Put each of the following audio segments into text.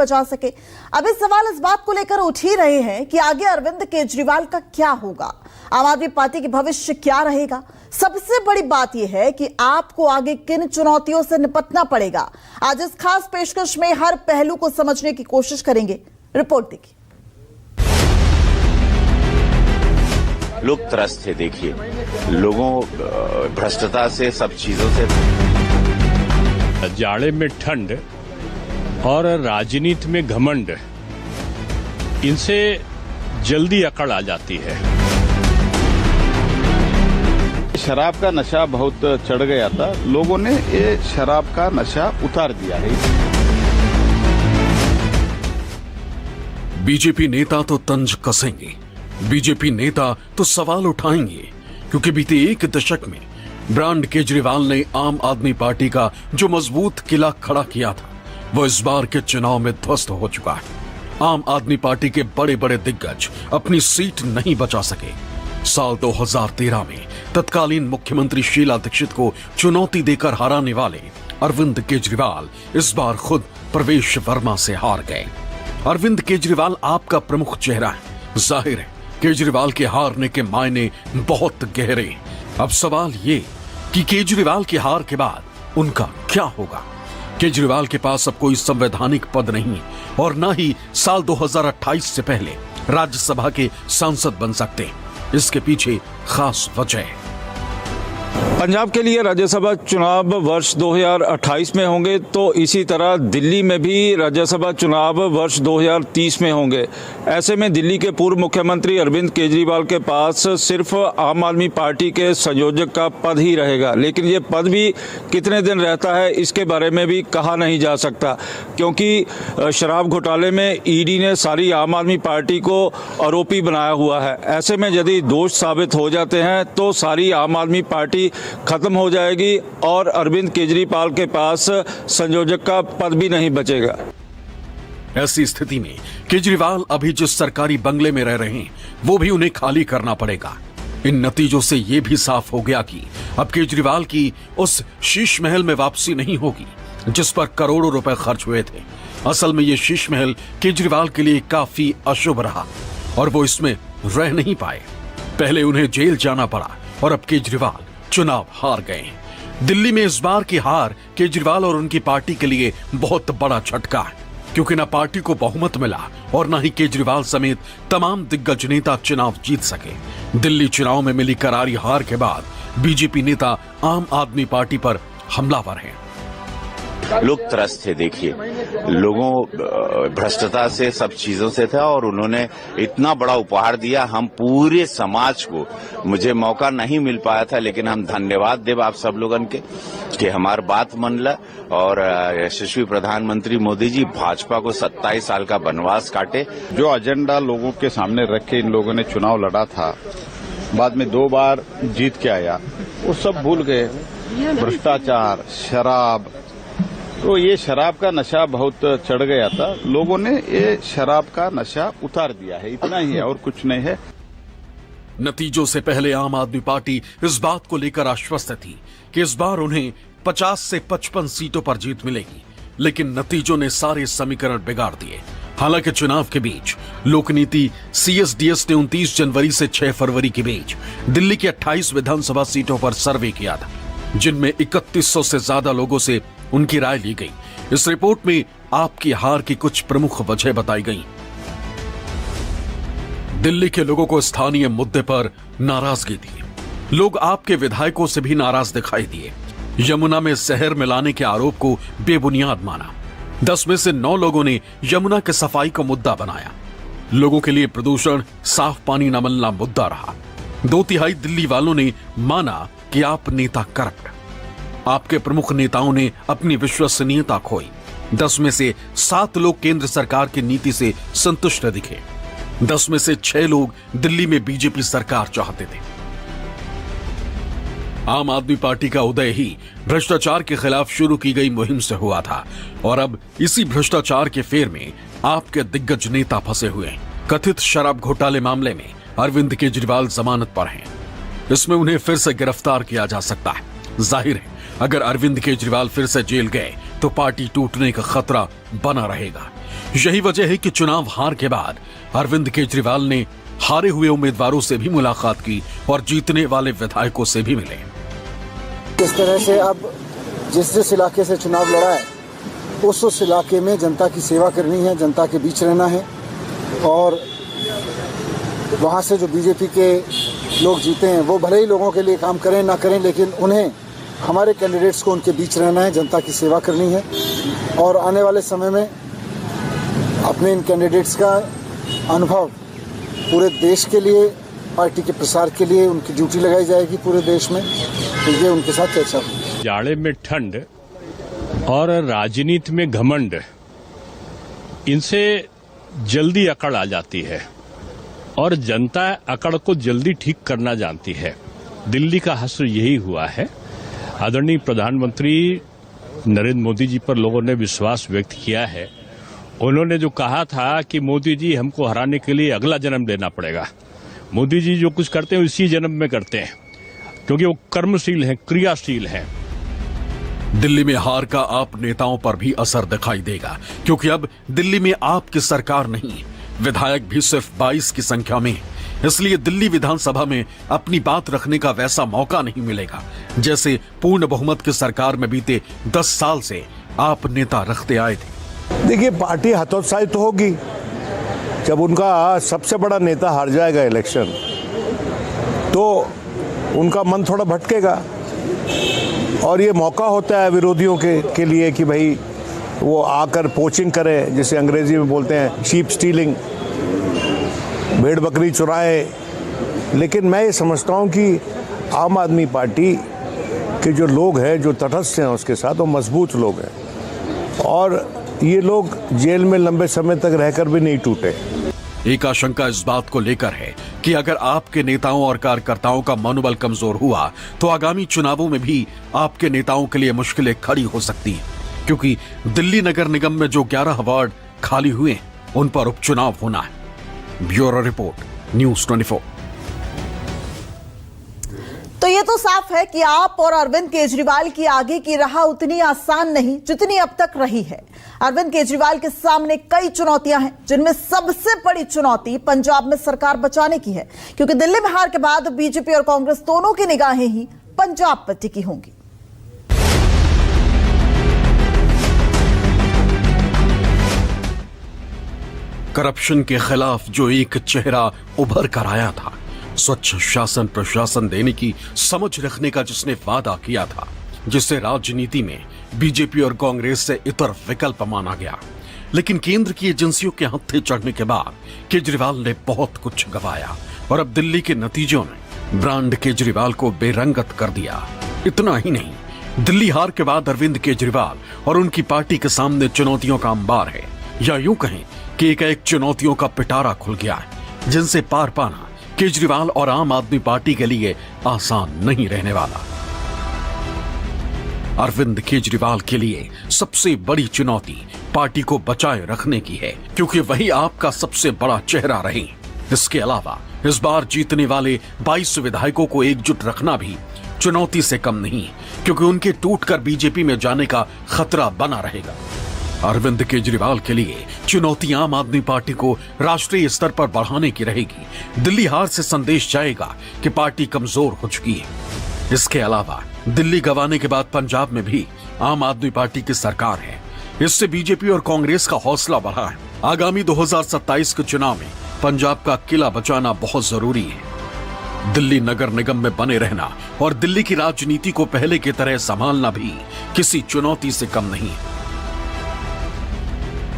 बचा सके। अब इस सवाल इस बात को लेकर उठ ही रहे हैं कि आगे अरविंद केजरीवाल का क्या होगा, आम आदमी पार्टी के भविष्य क्या रहेगा। सबसे बड़ी बात यह है कि आपको आगे किन चुनौतियों से निपटना पड़ेगा। आज इस खास पेशकश में हर पहलू को समझने की कोशिश करेंगे। रिपोर्ट देखिए। लोग त्रस्त थे, देखिए लोगों भ्रष्टता से, सब चीजों से। जाड़े में ठंड और राजनीति में घमंड, इनसे जल्दी अकड़ आ जाती है। शराब का नशा बहुत चढ़ गया था, लोगों ने ये शराब का नशा उतार दिया है। बीजेपी नेता तो तंज कसेंगे, बीजेपी नेता तो सवाल उठाएंगे, क्योंकि बीते एक दशक में ब्रांड केजरीवाल ने आम आदमी पार्टी का जो मजबूत किला खड़ा किया था, वो इस बार के चुनाव में ध्वस्त हो चुका है। आम आदमी पार्टी के बड़े बड़े दिग्गज अपनी सीट नहीं बचा सके। साल 2013 में तत्कालीन मुख्यमंत्री शीला दीक्षित को चुनौती देकर हराने वाले अरविंद केजरीवाल इस बार खुद प्रवेश वर्मा से हार गए। अरविंद केजरीवाल आपका प्रमुख चेहरा है। जाहिर है केजरीवाल के हारने के मायने बहुत गहरे हैं। अब सवाल ये कि केजरीवाल की हार के बाद उनका क्या होगा। केजरीवाल के पास अब कोई संवैधानिक पद नहीं और न ही साल 2028 से पहले राज्यसभा के सांसद बन सकते। इसके पीछे खास वजह है। पंजाब के लिए राज्यसभा चुनाव वर्ष 2028 में होंगे, तो इसी तरह दिल्ली में भी राज्यसभा चुनाव वर्ष 2030 में होंगे। ऐसे में दिल्ली के पूर्व मुख्यमंत्री अरविंद केजरीवाल के पास सिर्फ आम आदमी पार्टी के संयोजक का पद ही रहेगा, लेकिन ये पद भी कितने दिन रहता है इसके बारे में भी कहा नहीं जा सकता, क्योंकि शराब घोटाले में ईडी ने सारी आम आदमी पार्टी को आरोपी बनाया हुआ है। ऐसे में यदि दोष साबित हो जाते हैं तो सारी आम आदमी पार्टी खत्म हो जाएगी और अरविंद केजरीवाल के पास संयोजक का पद भी नहीं बचेगा। ऐसी स्थिति में केजरीवाल अभी जिस सरकारी बंगले में रह रहे हैं वो भी उन्हें खाली करना पड़ेगा। इन नतीजों से ये भी साफ हो गया कि अब केजरीवाल की उस शीश महल में वापसी नहीं होगी जिस पर करोड़ों रुपए खर्च हुए थे। असल में ये शीश महल केजरीवाल के लिए काफी अशुभ रहा और वो इसमें रह नहीं पाए। पहले उन्हें जेल जाना पड़ा और अब केजरीवाल चुनाव हार गए। दिल्ली में इस बार की हार केजरीवाल और उनकी पार्टी के लिए बहुत बड़ा झटका है, क्योंकि न पार्टी को बहुमत मिला और न ही केजरीवाल समेत तमाम दिग्गज नेता चुनाव जीत सके। दिल्ली चुनाव में मिली करारी हार के बाद बीजेपी नेता आम आदमी पार्टी पर हमलावर हैं। लोग त्रस्त थे, देखिए लोगों भ्रष्टता से, सब चीजों से था और उन्होंने इतना बड़ा उपहार दिया हम पूरे समाज को। मुझे मौका नहीं मिल पाया था, लेकिन हम धन्यवाद देव आप सब लोगन के कि हमार बात मनला और यशस्वी प्रधानमंत्री मोदी जी भाजपा को 27 साल का वनवास काटे। जो एजेंडा लोगों के सामने रख के इन लोगों ने चुनाव लड़ा था, बाद में 2 बार जीत के आया, वो सब भूल गए। भ्रष्टाचार, शराब, तो ये शराब का नशा बहुत चढ़ गया था, लोगों ने ये शराब का नशा उतार दिया है। इतना ही है और कुछ नहीं है। नतीजों से पहले आम आदमी पार्टी इस बात को लेकर आश्वस्त थी कि इस बार उन्हें 50 से 55 सीटों पर जीत मिलेगी, लेकिन नतीजों ने सारे समीकरण बिगाड़ दिए। हालांकि चुनाव के बीच लोकनीति CSDS ने 29 जनवरी से 6 फरवरी के बीच दिल्ली की 28 विधानसभा सीटों पर सर्वे किया था, जिनमें 3100 से ज्यादा लोगों से उनकी राय ली गई। इस रिपोर्ट में आपकी हार की कुछ प्रमुख वजह बताई गई। दिल्ली के लोगों को स्थानीय मुद्दे पर नाराजगी थी। लोग आपके विधायकों से भी नाराज दिखाई दिए। यमुना में जहर मिलाने के आरोप को बेबुनियाद माना। 10 में से 9 लोगों ने यमुना के सफाई को मुद्दा बनाया। लोगों के लिए प्रदूषण, साफ पानी न मिलना मुद्दा रहा। 2/3 दिल्ली वालों ने माना कि आप नेता करप्ट। आपके प्रमुख नेताओं ने अपनी विश्वसनीयता खोई। 10 में से 7 लोग केंद्र सरकार की नीति से संतुष्ट दिखे। 10 में से 6 लोग दिल्ली में बीजेपी सरकार चाहते थे। आम आदमी पार्टी का उदय ही भ्रष्टाचार के खिलाफ शुरू की गई मुहिम से हुआ था और अब इसी भ्रष्टाचार के फेर में आपके दिग्गज नेता फंसे हुए हैं। कथित शराब घोटाले मामले में अरविंद केजरीवाल जमानत पर हैं। इसमें उन्हें फिर से गिरफ्तार किया जा सकता है। जाहिर है अगर अरविंद केजरीवाल फिर से जेल गए तो पार्टी टूटने का खतरा बना रहेगा। यही वजह है कि चुनाव हार के बाद अरविंद केजरीवाल ने हारे हुए उम्मीदवारों से भी मुलाकात की और जीतने वाले विधायकों से भी मिले। इस तरह से अब जिस इलाके से चुनाव लड़ा है उस इलाके में जनता की सेवा करनी है, जनता के बीच रहना है और वहाँ से जो बीजेपी के लोग जीते हैं वो भले ही लोगों के लिए काम करें ना करें, लेकिन उन्हें हमारे कैंडिडेट्स को उनके बीच रहना है, जनता की सेवा करनी है और आने वाले समय में अपने इन कैंडिडेट्स का अनुभव पूरे देश के लिए, पार्टी के प्रसार के लिए उनकी ड्यूटी लगाई जाएगी पूरे देश में, तो ये उनके साथ चर्चा होगी। जाड़े में ठंड और राजनीति में घमंड, इनसे जल्दी अकड़ आ जाती है और जनता अकड़ को जल्दी ठीक करना जानती है। दिल्ली का हश्र यही हुआ है। आदरणीय प्रधानमंत्री नरेंद्र मोदी जी पर लोगों ने विश्वास व्यक्त किया है। उन्होंने जो कहा था कि मोदी जी हमको हराने के लिए अगला जन्म लेना पड़ेगा। मोदी जी जो कुछ करते हैं इसी जन्म में करते हैं, क्योंकि वो कर्मशील हैं, क्रियाशील हैं। दिल्ली में हार का आप नेताओं पर भी असर दिखाई देगा, क्योंकि अब दिल्ली में आपकी सरकार नहीं, विधायक भी सिर्फ 22 की संख्या में, इसलिए दिल्ली विधानसभा में अपनी बात रखने का वैसा मौका नहीं मिलेगा जैसे पूर्ण बहुमत की सरकार में बीते 10 साल से आप नेता रखते आए थे। देखिए, पार्टी हतोत्साहित तो होगी जब उनका सबसे बड़ा नेता हार जाएगा इलेक्शन, तो उनका मन थोड़ा भटकेगा और ये मौका होता है विरोधियों के लिए कि भाई वो आकर पोचिंग करें, जिसे अंग्रेजी में बोलते हैं शीप स्टीलिंग, भेड़ बकरी चुराए। लेकिन मैं ये समझता हूँ कि आम आदमी पार्टी के जो लोग हैं, जो तटस्थ हैं उसके साथ, वो मजबूत लोग हैं और ये लोग जेल में लंबे समय तक रहकर भी नहीं टूटे। एक आशंका इस बात को लेकर है कि अगर आपके नेताओं और कार्यकर्ताओं का मनोबल कमजोर हुआ तो आगामी चुनावों में भी आपके नेताओं के लिए मुश्किलें खड़ी हो सकती हैं, क्योंकि दिल्ली नगर निगम में जो 11 वार्ड खाली हुए हैं उन पर उपचुनाव होना है। Bureau report, news 24। तो ये तो साफ है कि आप और अरविंद केजरीवाल की आगे की राह उतनी आसान नहीं जितनी अब तक रही है। अरविंद केजरीवाल के सामने कई चुनौतियां हैं, जिनमें सबसे बड़ी चुनौती पंजाब में सरकार बचाने की है, क्योंकि दिल्ली में हार के बाद बीजेपी और कांग्रेस दोनों की निगाहें ही पंजाब पर टिकी होंगी। करप्शन के खिलाफ जो एक चेहरा उभर कर आया था, स्वच्छ शासन प्रशासन देने की समझ रखने का जिसने वादा किया था, जिसे राजनीति में बीजेपी और कांग्रेस से इतर विकल्प माना गया, लेकिन केंद्र की एजेंसियों के हत्थे चढ़ने के बाद केजरीवाल ने बहुत कुछ गंवाया और अब दिल्ली के नतीजों ने ब्रांड केजरीवाल को बेरंगत कर दिया। इतना ही नहीं, दिल्ली हार के बाद अरविंद केजरीवाल और उनकी पार्टी के सामने चुनौतियों का अंबार है, या यूं कहें कि एक चुनौतियों का पिटारा खुल गया है, जिनसे पार पाना केजरीवाल और आम आदमी पार्टी के लिए आसान नहीं रहने वाला। अरविंद केजरीवाल के लिए सबसे बड़ी चुनौती पार्टी को बचाए रखने की है, क्योंकि वही आपका सबसे बड़ा चेहरा रहे। इसके अलावा इस बार जीतने वाले 22 विधायकों को एकजुट रखना भी चुनौती से कम नहीं, क्योंकि उनके टूटकर बीजेपी में जाने का खतरा बना रहेगा। अरविंद केजरीवाल के लिए चुनौती आम आदमी पार्टी को राष्ट्रीय स्तर पर बढ़ाने की रहेगी। दिल्ली हार से संदेश जाएगा कि पार्टी कमजोर हो चुकी है। इसके अलावा दिल्ली गंवाने के बाद पंजाब में भी आम आदमी पार्टी की सरकार है। इससे बीजेपी और कांग्रेस का हौसला बढ़ा है। आगामी 2027 के चुनाव में पंजाब का किला बचाना बहुत जरूरी है। दिल्ली नगर निगम में बने रहना और दिल्ली की राजनीति को पहले की तरह संभालना भी किसी चुनौती से कम नहीं है।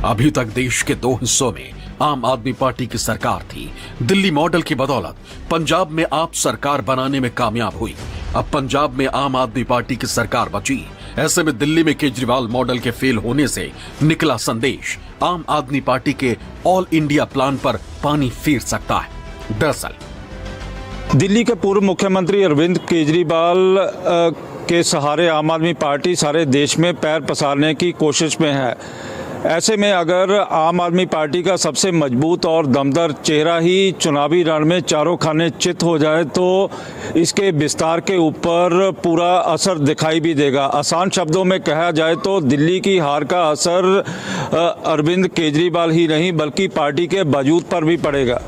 अभी तक देश के 2 हिस्सों में आम आदमी पार्टी की सरकार थी। दिल्ली मॉडल की बदौलत पंजाब में आप सरकार बनाने में कामयाब हुई। अब पंजाब में आम आदमी पार्टी की सरकार बची। ऐसे में दिल्ली में केजरीवाल मॉडल के फेल होने से निकला संदेश आम आदमी पार्टी के ऑल इंडिया प्लान पर पानी फेर सकता है। दरअसल दिल्ली के पूर्व मुख्यमंत्री अरविंद केजरीवाल के सहारे आम आदमी पार्टी सारे देश में पैर पसारने की कोशिश में है। ऐसे में अगर आम आदमी पार्टी का सबसे मजबूत और दमदार चेहरा ही चुनावी रण में चारों खाने चित हो जाए तो इसके विस्तार के ऊपर पूरा असर दिखाई भी देगा। आसान शब्दों में कहा जाए तो दिल्ली की हार का असर अरविंद केजरीवाल ही नहीं बल्कि पार्टी के वजूद पर भी पड़ेगा।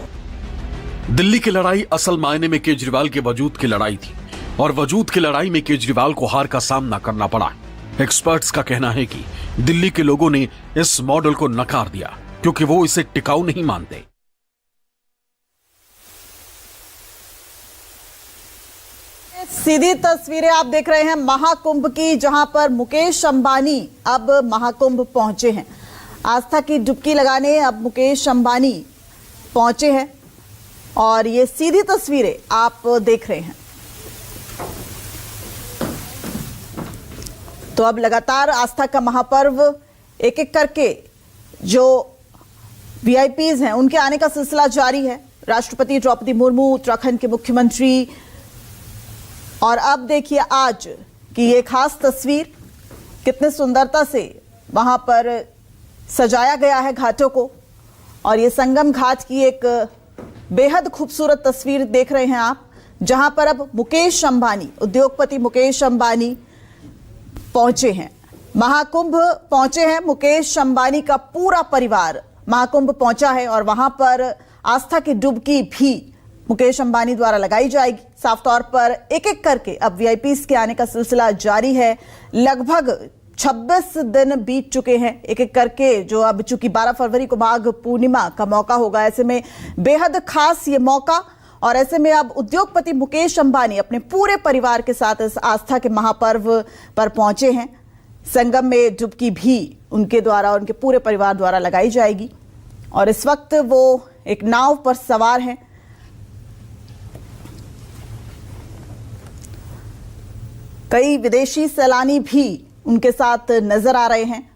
दिल्ली की लड़ाई असल मायने में केजरीवाल के वजूद की लड़ाई थी और वजूद की लड़ाई में केजरीवाल को हार का सामना करना पड़ा। एक्सपर्ट्स का कहना है कि दिल्ली के लोगों ने इस मॉडल को नकार दिया क्योंकि वो इसे टिकाऊ नहीं मानते। सीधी तस्वीरें आप देख रहे हैं महाकुंभ की, जहां पर मुकेश अंबानी अब महाकुंभ पहुंचे हैं। आस्था की डुबकी लगाने अब मुकेश अंबानी पहुंचे हैं और ये सीधी तस्वीरें आप देख रहे हैं। तो अब लगातार आस्था का महापर्व एक एक करके जो वीआईपीज हैं उनके आने का सिलसिला जारी है। राष्ट्रपति द्रौपदी मुर्मू, उत्तराखंड के मुख्यमंत्री, और अब देखिए आज की ये खास तस्वीर, कितने सुंदरता से वहां पर सजाया गया है घाटों को। और ये संगम घाट की एक बेहद खूबसूरत तस्वीर देख रहे हैं आप, जहां पर अब मुकेश अंबानी, उद्योगपति मुकेश अंबानी पहुंचे हैं, महाकुंभ पहुंचे हैं। मुकेश अंबानी का पूरा परिवार महाकुंभ पहुंचा है और वहां पर आस्था की डुबकी भी मुकेश अंबानी द्वारा लगाई जाएगी। साफ तौर पर एक एक करके अब वीआईपीज के आने का सिलसिला जारी है। लगभग 26 दिन बीत चुके हैं एक एक करके, जो अब चूंकि 12 फरवरी को माघ पूर्णिमा का मौका होगा, ऐसे में बेहद खास ये मौका। और ऐसे में अब उद्योगपति मुकेश अंबानी अपने पूरे परिवार के साथ इस आस्था के महापर्व पर पहुंचे हैं। संगम में डुबकी भी उनके द्वारा, उनके पूरे परिवार द्वारा लगाई जाएगी और इस वक्त वो एक नाव पर सवार हैं। कई विदेशी सैलानी भी उनके साथ नजर आ रहे हैं।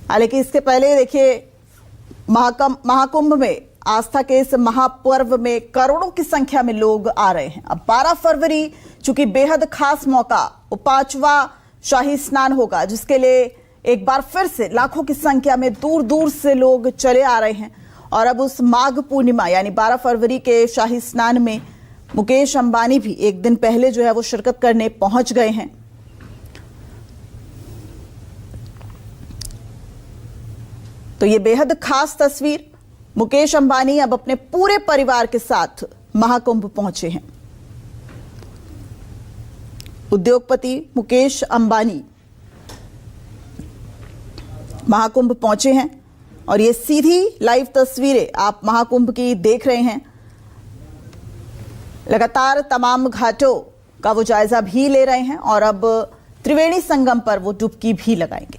हालांकि इसके पहले देखिए महाकुंभ में, आस्था के इस महापर्व में करोड़ों की संख्या में लोग आ रहे हैं। अब 12 फरवरी चूंकि बेहद खास मौका, वो 5वां शाही स्नान होगा, जिसके लिए एक बार फिर से लाखों की संख्या में दूर दूर से लोग चले आ रहे हैं। और अब उस माघ पूर्णिमा यानी 12 फरवरी के शाही स्नान में मुकेश अंबानी भी एक दिन पहले जो है वो शिरकत करने पहुंच गए हैं। तो ये बेहद खास तस्वीर, मुकेश अंबानी अब अपने पूरे परिवार के साथ महाकुंभ पहुंचे हैं। उद्योगपति मुकेश अंबानी महाकुंभ पहुंचे हैं और ये सीधी लाइव तस्वीरें आप महाकुंभ की देख रहे हैं। लगातार तमाम घाटों का वो जायजा भी ले रहे हैं और अब त्रिवेणी संगम पर वो डुबकी भी लगाएंगे।